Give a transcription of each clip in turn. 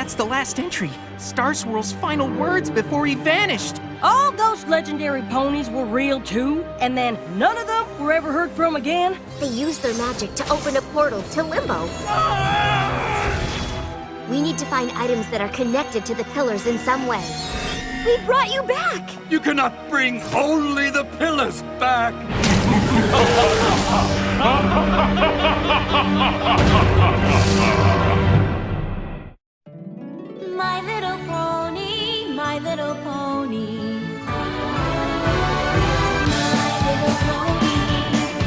That's the last entry. Star Swirl's final words before he vanished. All those legendary ponies were real too, and then none of them were ever heard from again? They used their magic to open a portal to Limbo. We need to find items that are connected to the pillars in some way. We brought you back! You cannot bring only the pillars back! My little pony, my little pony. My little pony.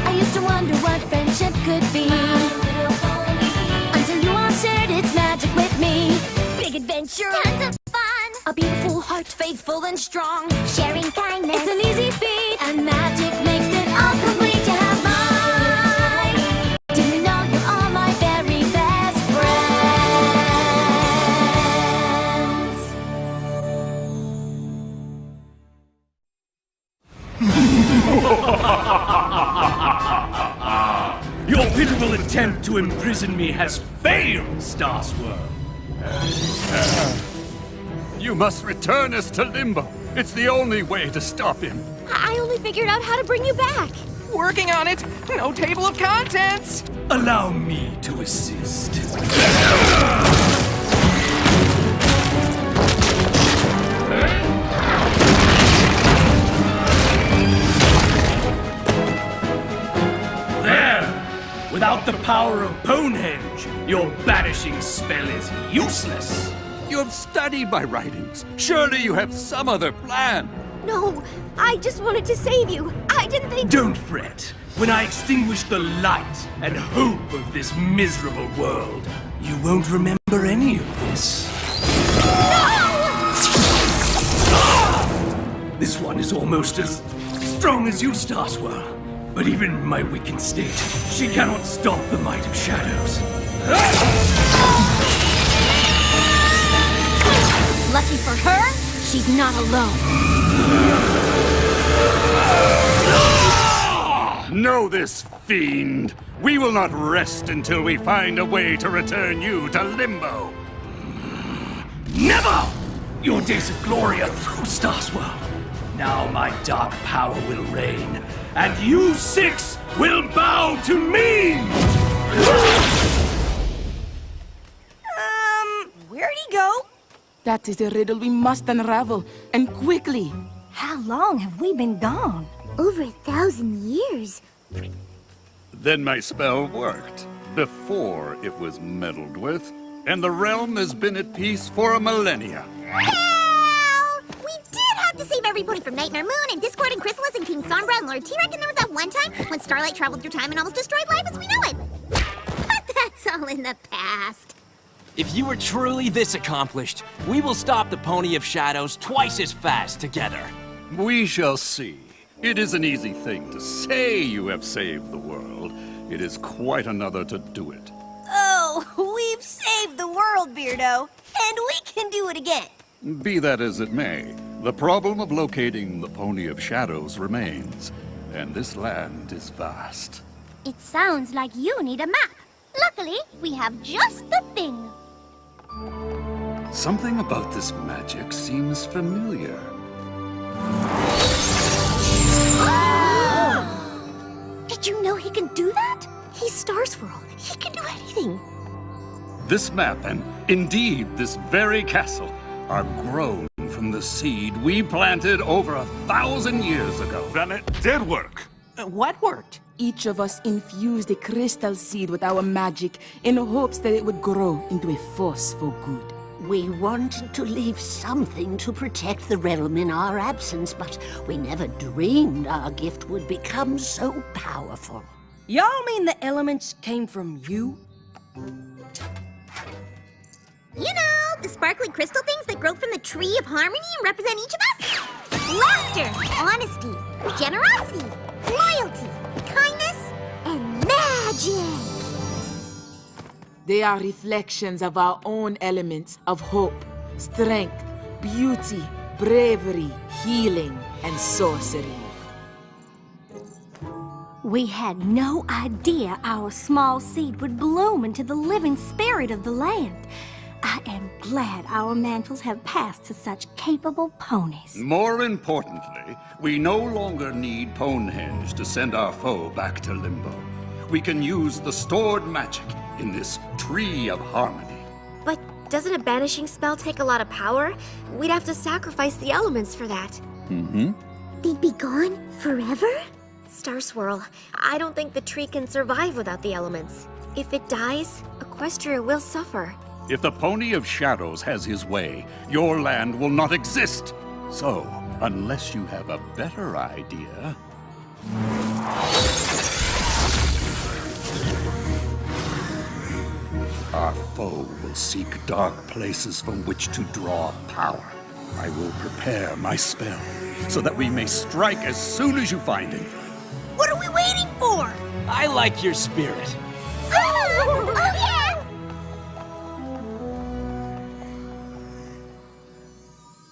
I used to wonder what friendship could be. My little pony. Until you all shared its magic with me. Big adventure, tons of fun. A beautiful heart, faithful and strong. Sharing kindness, it's an easy feat. And magic makes it all complete. You have mine. Do you know you're all my very best friends? Your pitiful attempt to imprison me has failed, Star Swirl. You must return us to Limbo. It's the only way to stop him. I only figured out how to bring you back. Working on it. No table of contents. Allow me to assist. There! Without the power of Bonehenge, your banishing spell is useless. You have studied my writings. Surely you have some other plan. No, I just wanted to save you. I didn't think... Don't fret. When I extinguish the light and hope of this miserable world, you won't remember any of this. No! This one is almost as strong as you, Star Swirl. But even in my weakened state, she cannot stop the might of shadows. Lucky for her, she's not alone. Know this, fiend. We will not rest until we find a way to return you to Limbo. Never! Your days of glory are through, Star Swirl. Now my dark power will reign, and you six will bow to me! Where'd he go? That is a riddle we must unravel, and quickly. How long have we been gone? Over 1,000 years. Then my spell worked, before it was meddled with, and the realm has been at peace for a millennia. Well, we did have to save everybody from Nightmare Moon and Discord and Chrysalis and King Sombra and Lord T-Rex, and there was that one time when Starlight traveled through time and almost destroyed life as we know it. But that's all in the past. If you were truly this accomplished, we will stop the Pony of Shadows twice as fast together. We shall see. It is an easy thing to say you have saved the world. It is quite another to do it. Oh, we've saved the world, Beardo, and we can do it again. Be that as it may, the problem of locating the Pony of Shadows remains, and this land is vast. It sounds like you need a map. Luckily, we have just the thing. Something about this magic seems familiar. Did you know he can do that? He's Star Swirl. He can do anything. This map, and indeed this very castle, are grown from the seed we planted over 1,000 years ago. Then it did work. What worked? Each of us infused a crystal seed with our magic in hopes that it would grow into a force for good. We wanted to leave something to protect the realm in our absence, but we never dreamed our gift would become so powerful. Y'all mean the elements came from you? You know, the sparkly crystal things that grow from the tree of harmony and represent each of us? Laughter, honesty, generosity, loyalty, kindness, and magic! They are reflections of our own elements of hope, strength, beauty, bravery, healing, and sorcery. We had no idea our small seed would bloom into the living spirit of the land. I am glad our mantles have passed to such capable ponies. More importantly, we no longer need Ponehenge to send our foe back to Limbo. We can use the stored magic in this Tree of Harmony. But doesn't a banishing spell take a lot of power? We'd have to sacrifice the elements for that. Mm-hmm. They'd be gone forever? Star Swirl, I don't think the tree can survive without the elements. If it dies, Equestria will suffer. If the Pony of Shadows has his way, your land will not exist. So, unless you have a better idea... Our foe will seek dark places from which to draw power. I will prepare my spell, so that we may strike as soon as you find him. What are we waiting for? I like your spirit. Oh, yeah!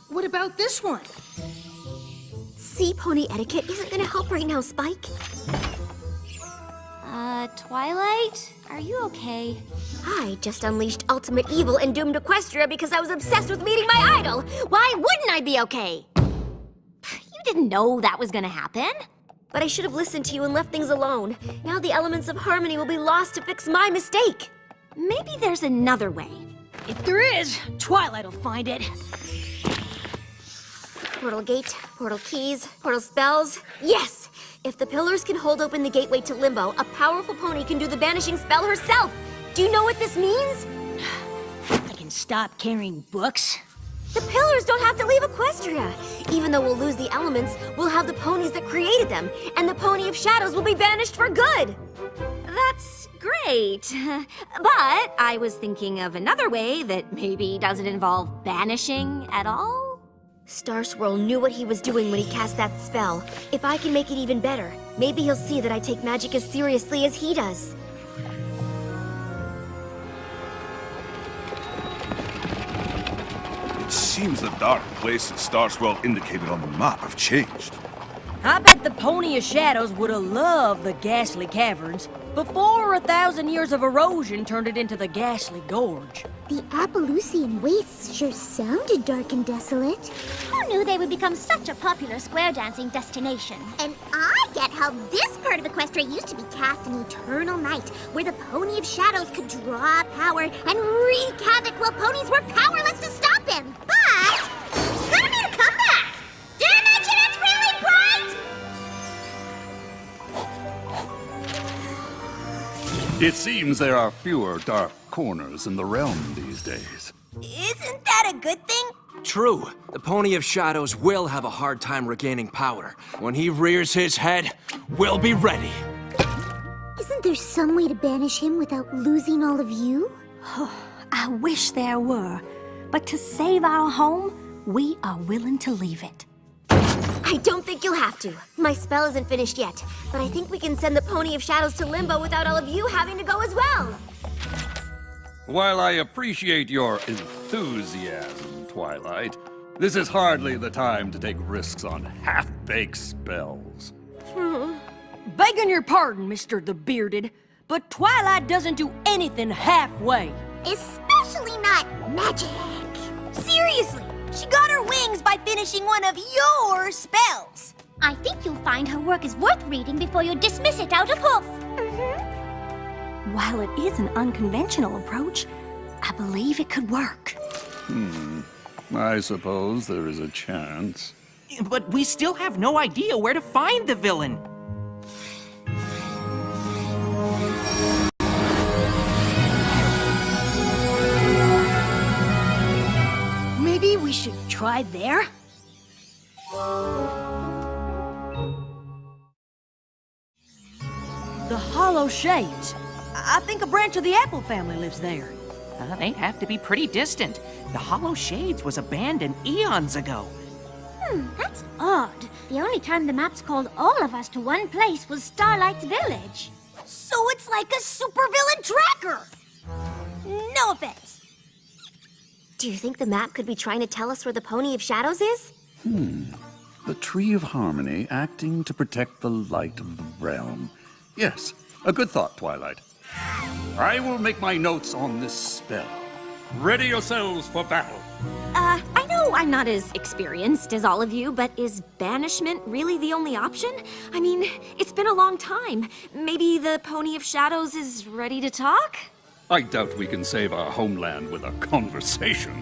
What about this one? Sea pony etiquette isn't gonna help right now, Spike. Twilight? Are you okay? I just unleashed ultimate evil and doomed Equestria because I was obsessed with meeting my idol. Why wouldn't I be okay? You didn't know that was gonna happen. But I should have listened to you and left things alone. Now the elements of harmony will be lost to fix my mistake. Maybe there's another way. If there is, Twilight will find it. Portal gate, portal keys, portal spells. Yes! If the pillars can hold open the gateway to Limbo, a powerful pony can do the banishing spell herself. Do you know what this means? I can stop carrying books. The pillars don't have to leave Equestria. Even though we'll lose the elements, we'll have the ponies that created them, and the Pony of Shadows will be banished for good. That's great. But I was thinking of another way that maybe doesn't involve banishing at all. Star Swirl knew what he was doing when he cast that spell. If I can make it even better, maybe he'll see that I take magic as seriously as he does. It seems the dark places Star Swirl indicated on the map have changed. I bet the Pony of Shadows would have loved the ghastly caverns before 1,000 years of erosion turned it into the ghastly gorge. The Appaloosian wastes sure sounded dark and desolate. Who knew they would become such a popular square dancing destination? And I get how this part of Equestria used to be cast an eternal night, where the Pony of Shadows could draw power and wreak havoc while ponies were powerless to stop him. But he's gonna make a comeback! Did I mention it's really bright? It seems there are fewer dark corners in the realm these days. Isn't that a good thing? True. The Pony of Shadows will have a hard time regaining power. When he rears his head, we'll be ready. Isn't there some way to banish him without losing all of you? I wish there were, but to save our home, we are willing to leave it. I don't think you'll have to. My spell isn't finished yet, but I think we can send the Pony of Shadows to Limbo without all of you having to go as well. While I appreciate your enthusiasm, Twilight, this is hardly the time to take risks on half-baked spells. Begging your pardon, Mr. the Bearded, but Twilight doesn't do anything halfway. Especially not magic. Seriously, she got her wings by finishing one of your spells. I think you'll find her work is worth reading before you dismiss it out of hoof. While it is an unconventional approach, I believe it could work. I suppose there is a chance. But we still have no idea where to find the villain. Maybe we should try there? The Hollow Shades. I think a branch of the Apple family lives there. They'd have to be pretty distant. The Hollow Shades was abandoned eons ago. That's odd. The only time the maps called all of us to one place was Starlight's village. So it's like a supervillain tracker! No offense. Do you think the map could be trying to tell us where the Pony of Shadows is? The Tree of Harmony acting to protect the light of the realm. Yes, a good thought, Twilight. I will make my notes on this spell. ready yourselves for battle. I know I'm not as experienced as all of you, but is banishment really the only option? I mean, it's been a long time. Maybe the Pony of Shadows is ready to talk? I doubt we can save our homeland with a conversation.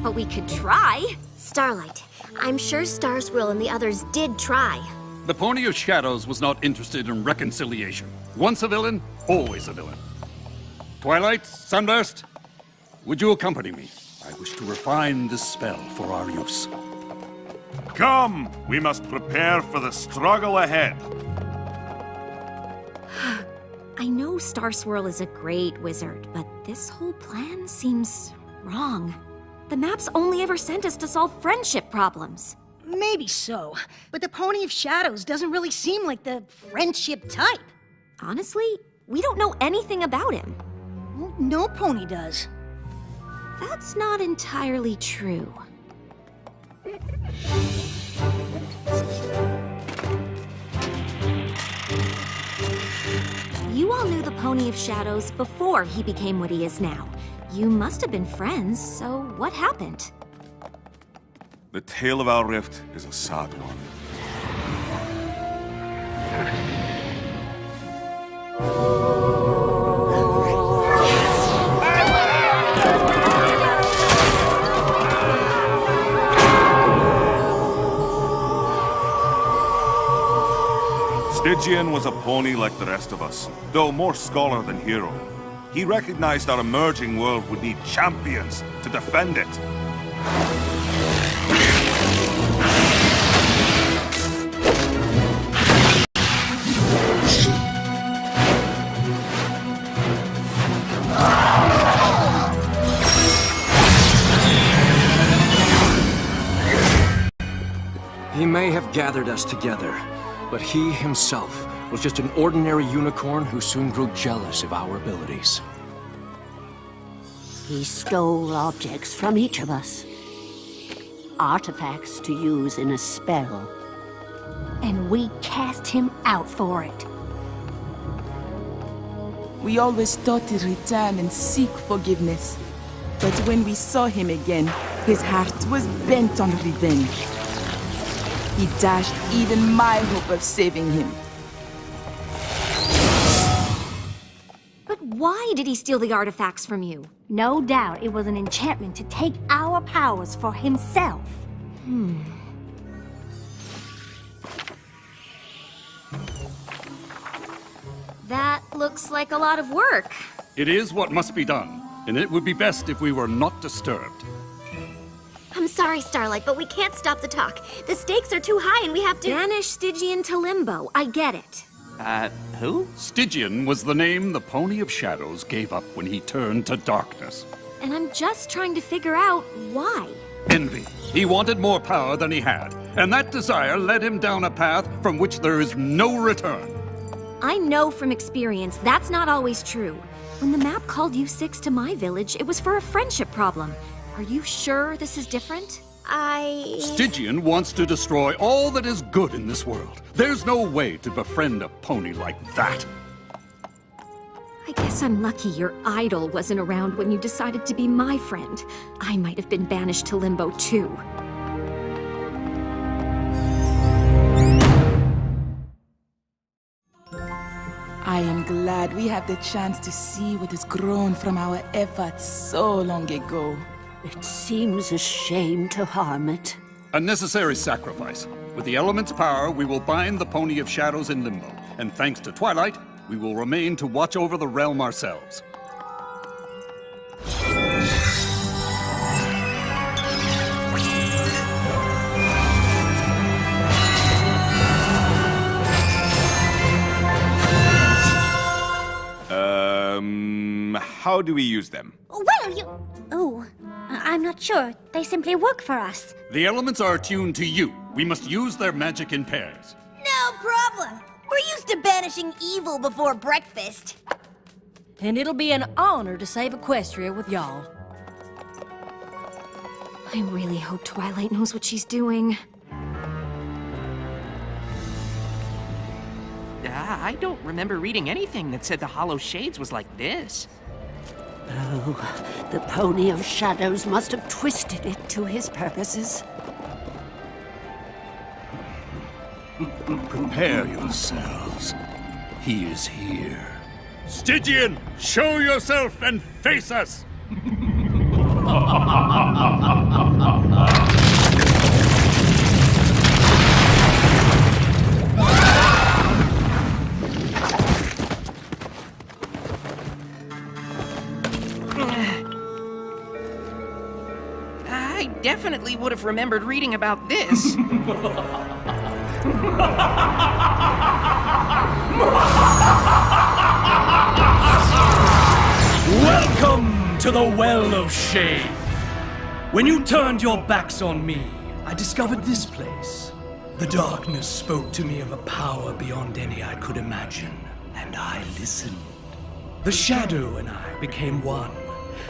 But we could try. Starlight, I'm sure Starswirl and the others did try. The Pony of Shadows was not interested in reconciliation. Once a villain, always a villain. Twilight, Sunburst, would you accompany me? I wish to refine this spell for our use. Come! We must prepare for the struggle ahead. I know Starswirl is a great wizard, but this whole plan seems wrong. The map's only ever sent us to solve friendship problems. Maybe so, but the Pony of Shadows doesn't really seem like the friendship type. Honestly, we don't know anything about him. Well, no pony does. That's not entirely true. You all knew the Pony of Shadows before he became what he is now. You must have been friends, so what happened? The tale of our rift is a sad one. Stygian was a pony like the rest of us, though more scholar than hero. He recognized our emerging world would need champions to defend it. He may have gathered us together, but he himself was just an ordinary unicorn who soon grew jealous of our abilities. He stole objects from each of us. Artifacts to use in a spell. And we cast him out for it. We always thought to return and seek forgiveness. But when we saw him again, his heart was bent on revenge. He dashed even my hope of saving him. But why did he steal the artifacts from you? No doubt it was an enchantment to take our powers for himself. That looks like a lot of work. It is what must be done, and it would be best if we were not disturbed. I'm sorry, Starlight, but we can't stop the talk. The stakes are too high and we have to— Banish Stygian to Limbo. I get it. Who? Stygian was the name the Pony of Shadows gave up when he turned to darkness. And I'm just trying to figure out why. Envy. He wanted more power than he had, and that desire led him down a path from which there is no return. I know from experience that's not always true. When the map called you six to my village, it was for a friendship problem. Are you sure this is different? Stygian wants to destroy all that is good in this world. There's no way to befriend a pony like that. I guess I'm lucky your idol wasn't around when you decided to be my friend. I might have been banished to Limbo too. I am glad we have the chance to see what has grown from our efforts so long ago. It seems a shame to harm it. A necessary sacrifice. With the element's power, we will bind the Pony of Shadows in Limbo. And thanks to Twilight, we will remain to watch over the realm ourselves. How do we use them? Well, I'm not sure. They simply work for us. The elements are attuned to you. We must use their magic in pairs. No problem. We're used to banishing evil before breakfast. And it'll be an honor to save Equestria with y'all. I really hope Twilight knows what she's doing. I don't remember reading anything that said the Hollow Shades was like this. Oh, the Pony of Shadows must have twisted it to his purposes. Prepare yourselves. He is here. Stygian, show yourself and face us! I definitely would have remembered reading about this. Welcome to the Well of Shade. When you turned your backs on me, I discovered this place. The darkness spoke to me of a power beyond any I could imagine, and I listened. The shadow and I became one.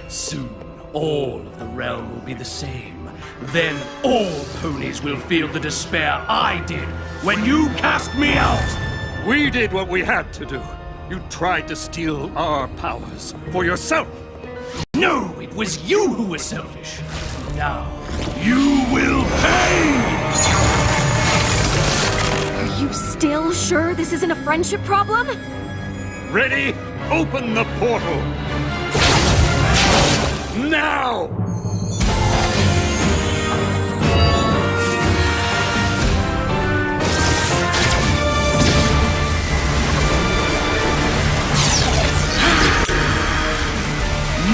Soon, all of the realm will be the same. Then all ponies will feel the despair I did when you cast me out. We did what we had to do. You tried to steal our powers for yourself. No, it was you who were selfish. Now, you will pay! Are you still sure this isn't a friendship problem? Ready? Open the portal! Now!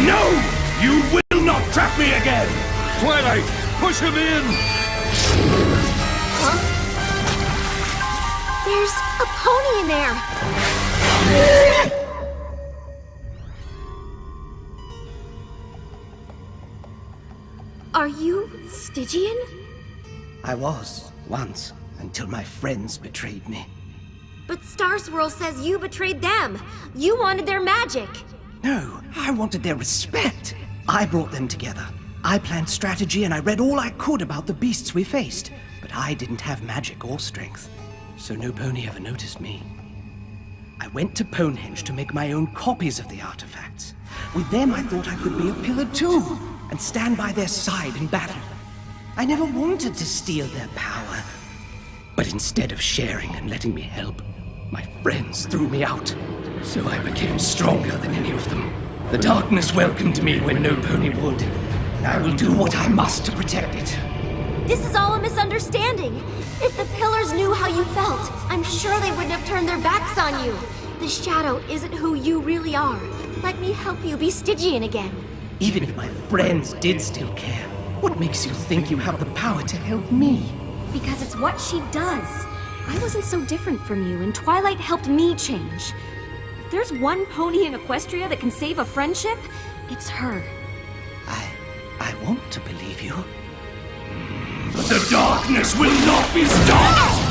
No! You will not trap me again! Twilight, push him in! Huh? There's a pony in there! Are you Stygian? I was, once, until my friends betrayed me. But Star Swirl says you betrayed them. You wanted their magic. No, I wanted their respect. I brought them together. I planned strategy and I read all I could about the beasts we faced. But I didn't have magic or strength, so no pony ever noticed me. I went to Ponehenge to make my own copies of the artifacts. With them I thought I could be a pillar too, and stand by their side in battle. I never wanted to steal their power. But instead of sharing and letting me help, my friends threw me out. So I became stronger than any of them. The darkness welcomed me when no pony would. And I will do what I must to protect it. This is all a misunderstanding. If the pillars knew how you felt, I'm sure they wouldn't have turned their backs on you. The shadow isn't who you really are. Let me help you be Stygian again. Even if my friends did still care, what makes you think you have the power to help me? Because it's what she does. I wasn't so different from you, and Twilight helped me change. If there's one pony in Equestria that can save a friendship, it's her. I want to believe you. But the darkness will not be stopped!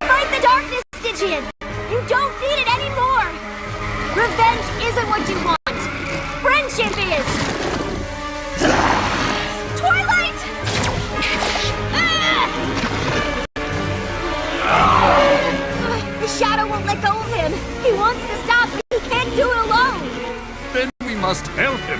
Fight the darkness, Stygian! You don't need it anymore! Revenge isn't what you want! Friendship is! Twilight! The shadow won't let go of him! He wants to stop, but he can't do it alone! Then we must help him.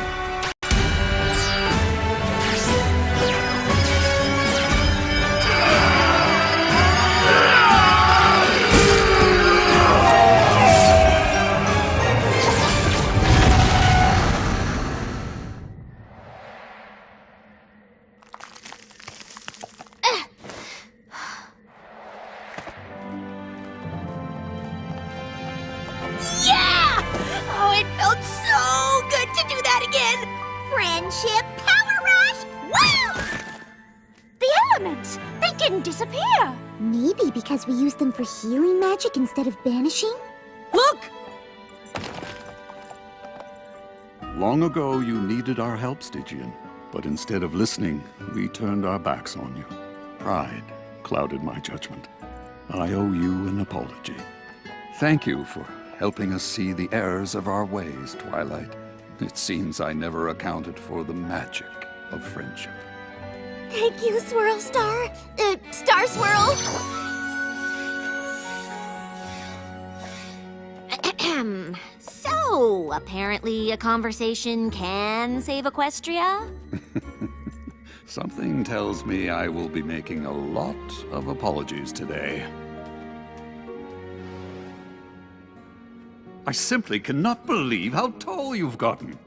Yeah! Oh, it felt so good to do that again! Friendship power rush! Wow! The elements! They didn't disappear! Maybe because we used them for healing magic instead of banishing? Look! Long ago, you needed our help, Stygian. But instead of listening, we turned our backs on you. Pride clouded my judgment. I owe you an apology. Thank you for helping us see the errors of our ways, Twilight. It seems I never accounted for the magic of friendship. Thank you, Swirl Star. Star Swirl. apparently a conversation can save Equestria? Something tells me I will be making a lot of apologies today. I simply cannot believe how tall you've gotten.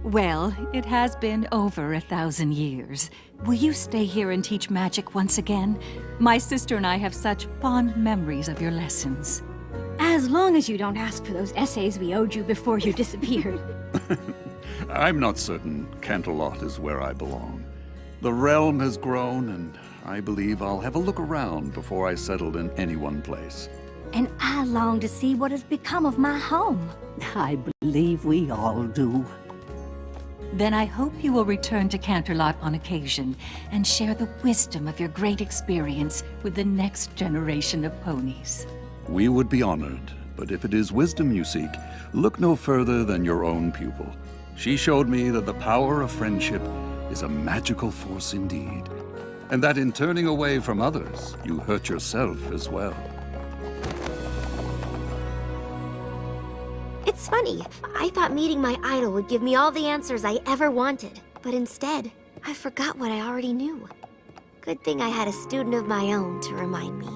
Well, it has been over 1,000 years. Will you stay here and teach magic once again? My sister and I have such fond memories of your lessons. As long as you don't ask for those essays we owed you before you disappeared. I'm not certain Canterlot is where I belong. The realm has grown, and I believe I'll have a look around before I settle in any one place. And I long to see what has become of my home. I believe we all do. Then I hope you will return to Canterlot on occasion and share the wisdom of your great experience with the next generation of ponies. We would be honored, but if it is wisdom you seek, look no further than your own pupil. She showed me that the power of friendship is a magical force indeed, and that in turning away from others, you hurt yourself as well. It's funny. I thought meeting my idol would give me all the answers I ever wanted. But instead, I forgot what I already knew. Good thing I had a student of my own to remind me.